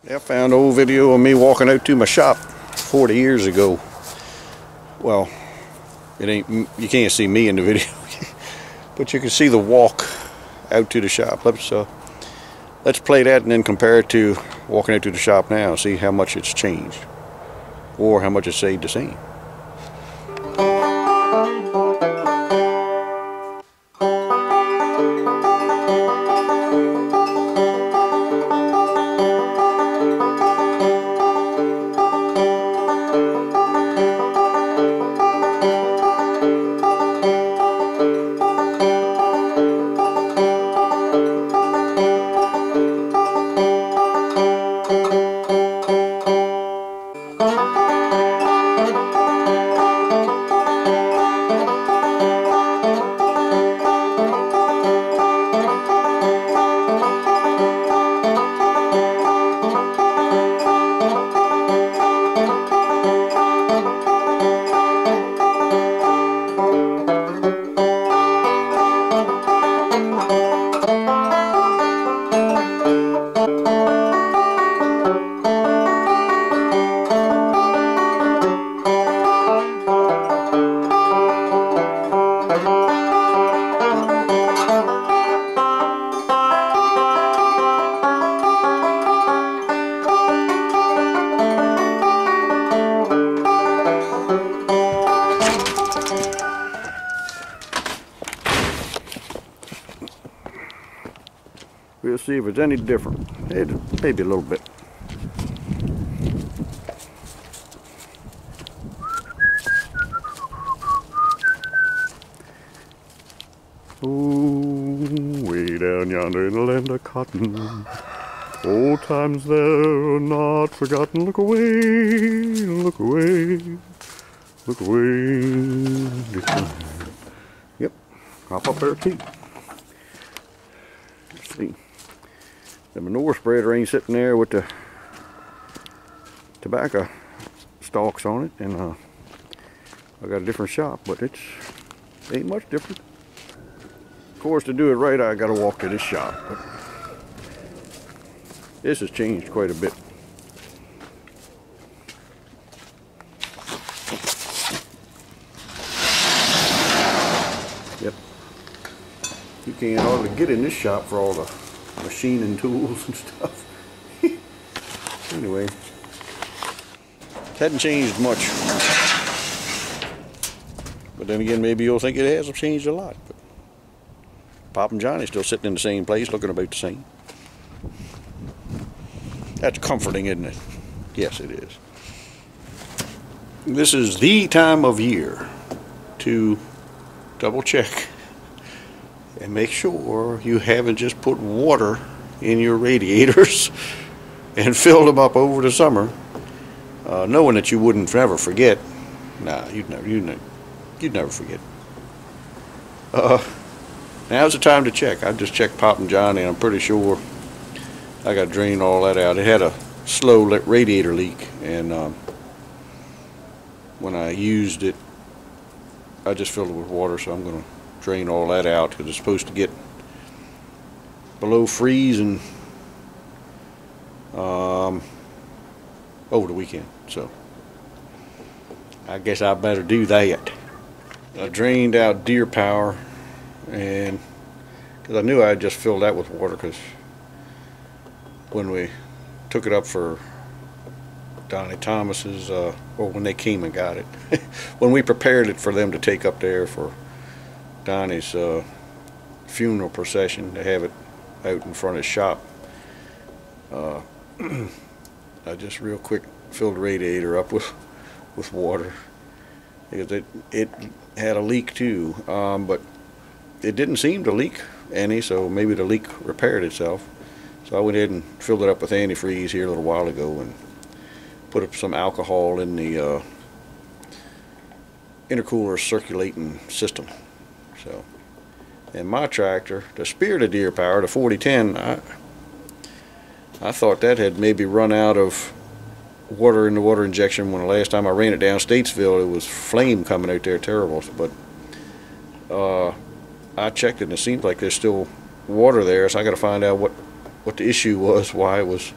I found an old video of me walking out to my shop 40 years ago. Well, it ain't, you can't see me in the video, but you can see the walk out to the shop. Let's play that and then compare it to walking out to the shop now. See how much it's changed, or how much it stayed the same. We'll see if it's any different. Maybe a little bit. Oh, way down yonder in the land of cotton, old times there are not forgotten. Look away, look away, look away. Yep, hop up there too. Let's see. The manure spreader ain't sitting there with the tobacco stalks on it, and I got a different shop, but it ain't much different. Of course, to do it right, I got to walk to this shop, but this has changed quite a bit. Yep, you can't hardly get in this shop for all the machining tools and stuff. Anyway, hadn't changed much, but then again, maybe you'll think it has changed a lot. But Pop and Johnny's still sitting in the same place, looking about the same. That's comforting, isn't it? Yes, it is. This is the time of year to double check and make sure you haven't just put water in your radiators and filled them up over the summer, knowing that you wouldn't ever forget. Nah, you'd never forget. Now's the time to check. I just checked Pop and Johnny, and I'm pretty sure I got to drain all that out. It had a slow radiator leak, and when I used it, I just filled it with water, so I'm going to drain all that out, because it's supposed to get below freezing over the weekend. So I guess I better do that. I drained out Deer Power, and because I knew I had just filled that with water, because when we took it up for Donnie Thomas's, or when they came and got it, when we prepared it for them to take up there for Donnie's funeral procession, to have it out in front of his shop, I just real quick filled the radiator up with water, because it had a leak too, but it didn't seem to leak any, so maybe the leak repaired itself. So I went ahead and filled it up with antifreeze here a little while ago, and put up some alcohol in the intercooler circulating system. So, and my tractor, the Spirit Deer Power, the 4010, I thought that had maybe run out of water in the water injection when the last time I ran it down Statesville. It was flame coming out there terrible, but I checked it and it seems like there's still water there, so I got to find out what the issue was, why it was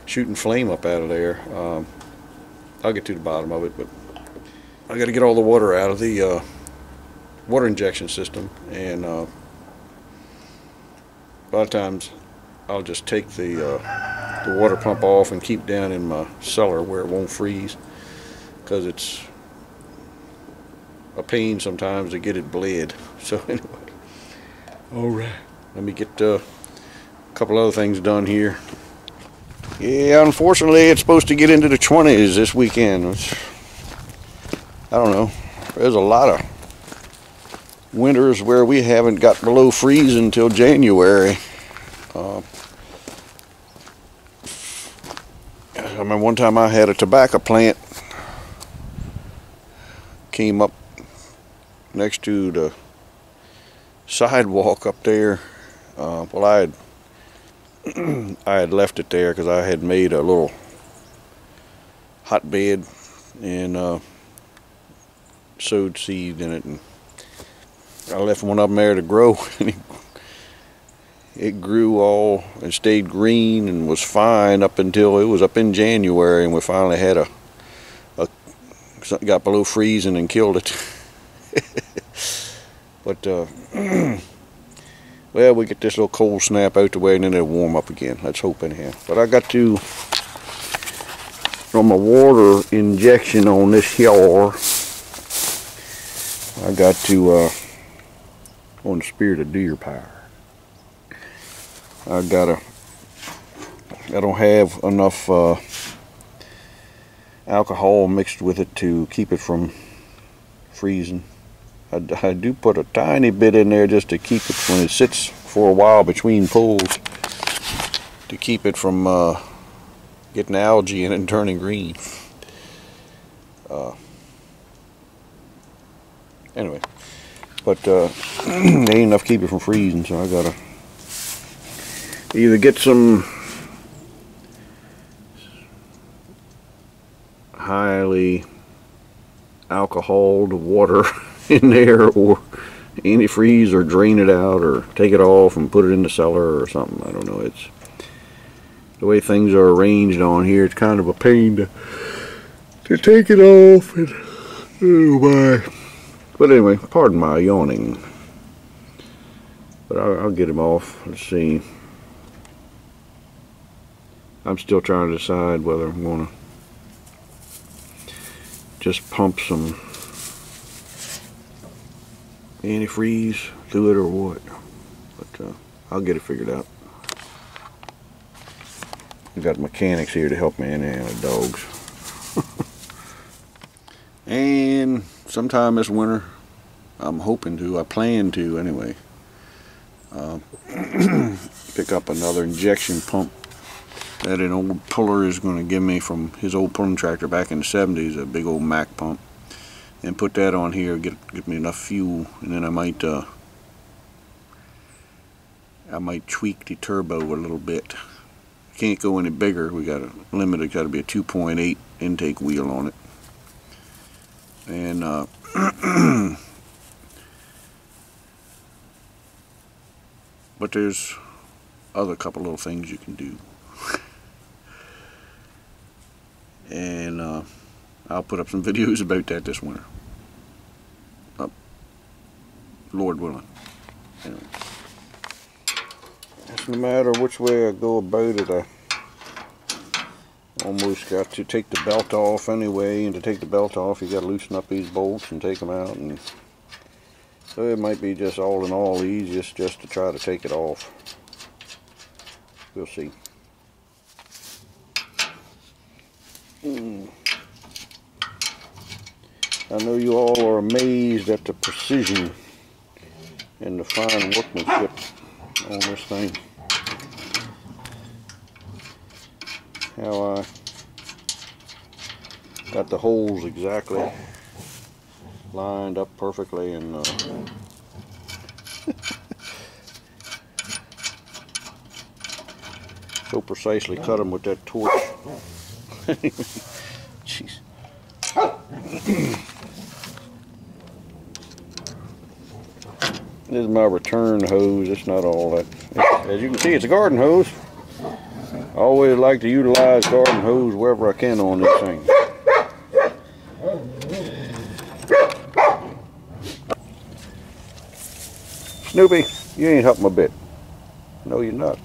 shooting flame up out of there. I'll get to the bottom of it, but I got to get all the water out of the water injection system, and a lot of times I'll just take the water pump off and keep down in my cellar where it won't freeze, because it's a pain sometimes to get it bled. So anyway, all right, let me get a couple other things done here. Yeah, unfortunately it's supposed to get into the 20s this weekend. I don't know, there's a lot of winters where we haven't got below freezing until January. I remember one time I had a tobacco plant came up next to the sidewalk up there. Well, I had left it there because I had made a little hotbed and sowed seed in it, and I left one of them there to grow, and it grew all and stayed green and was fine up until it was up in January, and we finally had something got below freezing and killed it. But well, we get this little cold snap out the way and then it'll warm up again. Let's hope anyhow. But I got to, from a water injection on this here, I got to on the spirit of deer power, I don't have enough alcohol mixed with it to keep it from freezing. I do put a tiny bit in there just to keep it, when it sits for a while between pulls, to keep it from getting algae in it and turning green. Anyway, but there ain't enough to keep it from freezing, so I gotta either get some highly alcoholed water in there, or antifreeze, or drain it out, or take it off and put it in the cellar or something. I don't know. It's the way things are arranged on here. It's kind of a pain to take it off. And oh my! But anyway, pardon my yawning. But I'll get him off. Let's see. I'm still trying to decide whether I'm going to just pump some antifreeze through it or what. But I'll get it figured out. We've got mechanics here to help me, and the dogs. And sometime this winter, I'm hoping to, I plan to anyway, pick up another injection pump that an old puller is going to give me from his old pulling tractor back in the 70s, a big old Mack pump, and put that on here, get me enough fuel, and then I might tweak the turbo a little bit. Can't go any bigger. We got a limit. It's got to be a 2.8 intake wheel on it, and but there's other couple little things you can do. And I'll put up some videos about that this winter, Lord willing. Anyway, no matter which way I go about it, I almost got to take the belt off anyway, and to take the belt off you got to loosen up these bolts and take them out, and so it might be just all in all easiest just to try to take it off. We'll see. I know you all are amazed at the precision and the fine workmanship on this thing. How I got the holes exactly lined up perfectly, and so precisely cut them with that torch. Jeez. This is my return hose. It's not all that. As you can see, it's a garden hose. I always like to utilize garden hose wherever I can on this thing. Snoopy, you ain't helping a bit. No, you're not.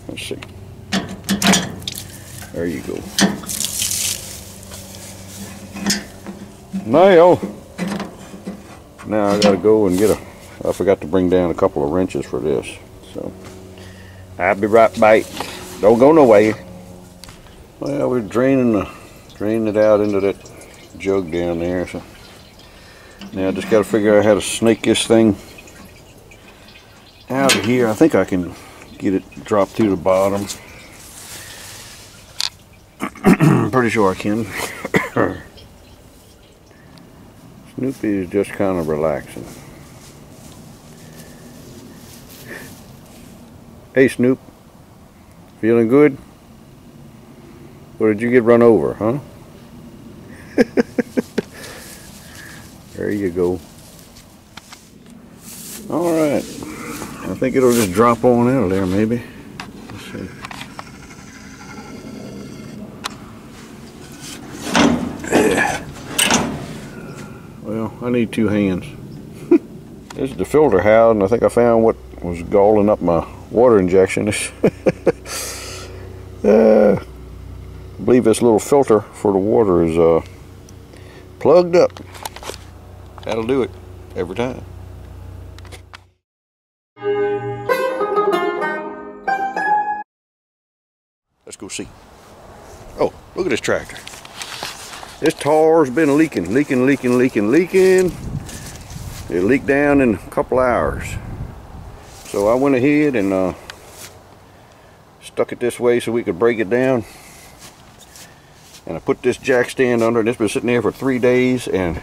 Let's see. There you go. Now I gotta go and get I forgot to bring down a couple of wrenches for this. So I'll be right back. Don't go nowhere. Well, we're draining it out into that jug down there. So now I just gotta figure out how to snake this thing out of here. I think I can get it dropped to the bottom. Pretty sure I can. Snoopy is just kind of relaxing. Hey Snoop, feeling good? Or did you get run over, huh? There you go. Alright, I think it'll just drop on out of there maybe. Let's see. Yeah. Well, I need two hands. This is the filter housing. I think I found what was galling up my water injection. I believe this little filter for the water is plugged up. That'll do it every time. Let's go see. Oh, look at this tractor. This tar's been leaking. It leaked down in a couple hours. So I went ahead and stuck it this way so we could break it down. And I put this jack stand under it. It's been sitting there for 3 days and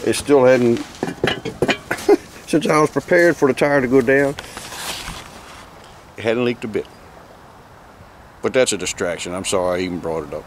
it still hadn't, since I was prepared for the tire to go down, it hadn't leaked a bit. But that's a distraction. I'm sorry I even brought it up.